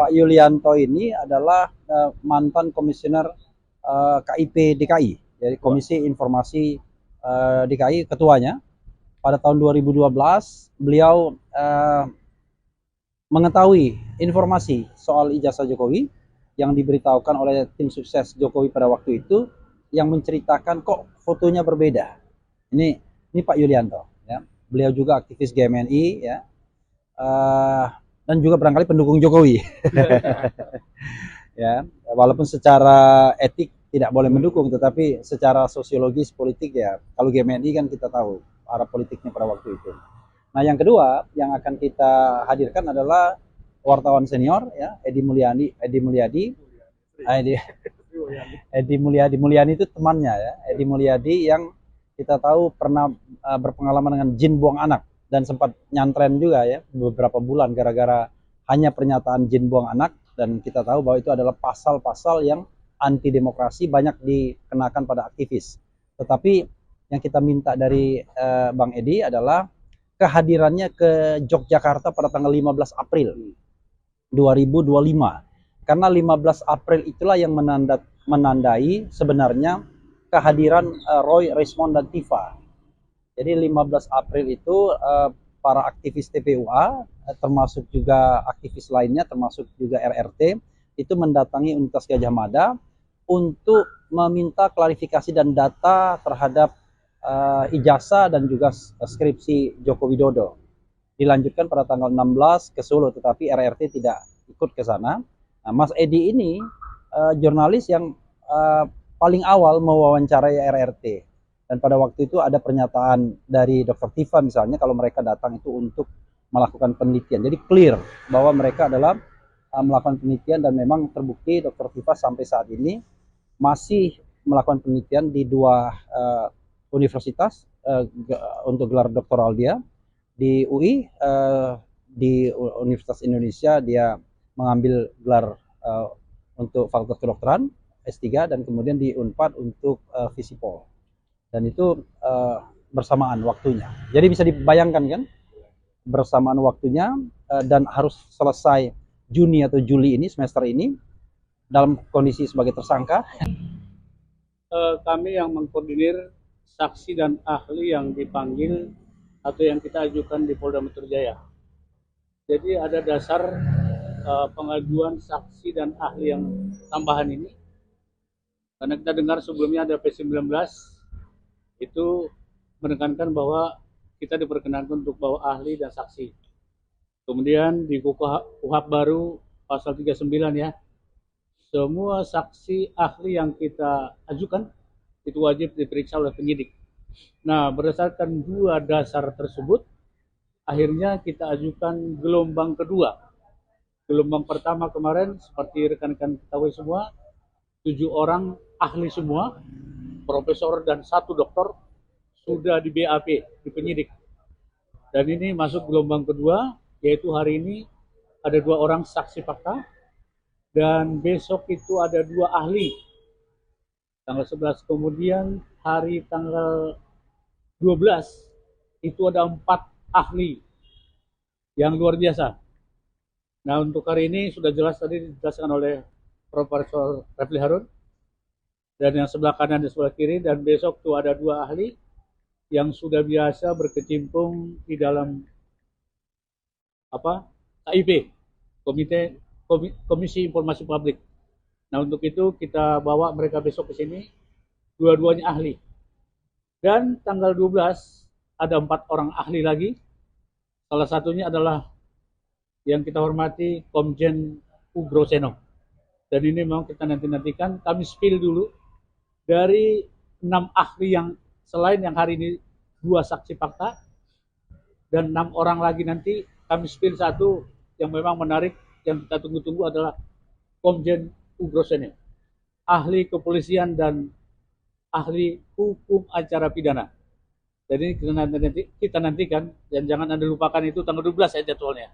Pak Yulianto ini adalah mantan komisioner KIP DKI, jadi Komisi Informasi DKI ketuanya. Pada tahun 2012 beliau mengetahui informasi soal ijazah Jokowi yang diberitahukan oleh tim sukses Jokowi pada waktu itu, yang menceritakan kok fotonya berbeda. Ini Pak Yulianto, ya. Beliau juga aktivis GMNI, ya, dan juga barangkali pendukung Jokowi. Ya, walaupun secara etik tidak boleh mendukung, tetapi secara sosiologis politik, ya, kalau GMNI kan kita tahu arah politiknya pada waktu itu. Nah, yang kedua yang akan kita hadirkan adalah wartawan senior, ya, Edi Mulyadi. Mulyani itu temannya, ya, Edi Mulyadi, yang kita tahu pernah berpengalaman dengan jin buang anak dan sempat nyantren juga, ya, beberapa bulan gara-gara hanya pernyataan jin buang anak. Dan kita tahu bahwa itu adalah pasal-pasal yang anti demokrasi, banyak dikenakan pada aktivis. Tetapi yang kita minta dari Bang Edi adalah kehadirannya ke Yogyakarta pada tanggal 15 April 2025. Karena 15 April itulah yang menandai sebenarnya kehadiran Roy, Resmond, dan Tifa. Jadi 15 April itu para aktivis TPUA, termasuk juga aktivis lainnya, termasuk juga RRT, itu mendatangi Universitas Gadjah Mada untuk meminta klarifikasi dan data terhadap ijazah dan juga skripsi Joko Widodo. Dilanjutkan pada tanggal 16 ke Solo, tetapi RRT tidak ikut ke sana. Nah, Mas Edi ini jurnalis yang paling awal mewawancarai RRT. Dan pada waktu itu ada pernyataan dari Dr. Tifa misalnya, kalau mereka datang itu untuk melakukan penelitian. Jadi clear bahwa mereka adalah melakukan penelitian, dan memang terbukti Dr. Tifa sampai saat ini masih melakukan penelitian di dua universitas untuk gelar doktoral dia. Di UI, di Universitas Indonesia dia mengambil gelar untuk Fakultas Kedokteran S3, dan kemudian di Unpad untuk Visipol. Dan itu bersamaan waktunya. Jadi bisa dibayangkan kan, bersamaan waktunya, dan harus selesai Juni atau Juli ini, semester ini, dalam kondisi sebagai tersangka. Kami yang mengkoordinir saksi dan ahli yang dipanggil atau yang kita ajukan di Polda Metro Jaya. Jadi ada dasar pengajuan saksi dan ahli yang tambahan ini, karena kita dengar sebelumnya ada P19 itu menekankan bahwa kita diperkenankan untuk bawa ahli dan saksi. Kemudian di KUHP baru pasal 39, ya, semua saksi ahli yang kita ajukan itu wajib diperiksa oleh penyidik. Nah, berdasarkan dua dasar tersebut, akhirnya kita ajukan gelombang kedua. Gelombang pertama kemarin, seperti rekan-rekan ketahui semua, 7 orang ahli semua, profesor dan 1 doktor, sudah di BAP, di penyidik. Dan ini masuk gelombang kedua, yaitu hari ini ada 2 orang saksi fakta, dan besok itu ada 2 ahli, tanggal 11. Kemudian hari tanggal 12 itu ada 4 ahli yang luar biasa. Nah, untuk hari ini sudah jelas tadi dijelaskan oleh Profesor Refli Harun, dan yang sebelah kanan dan sebelah kiri, dan besok tuh ada 2 ahli yang sudah biasa berkecimpung di dalam KIP, Komisi Informasi Publik. Nah, untuk itu kita bawa mereka besok ke sini, dua-duanya ahli. Dan tanggal 12 ada 4 orang ahli lagi. Salah satunya adalah yang kita hormati Komjen Ugroseno. Dan ini memang kita nantikan, kami spill dulu dari 6 ahli yang selain yang hari ini 2 saksi fakta, dan 6 orang lagi nanti kami spill satu yang memang menarik, yang kita tunggu-tunggu adalah Komjen Ugroseno, ahli kepolisian dan ahli hukum acara pidana. Jadi kita nantikan, dan jangan Anda lupakan itu tanggal 12 ya jadwalnya.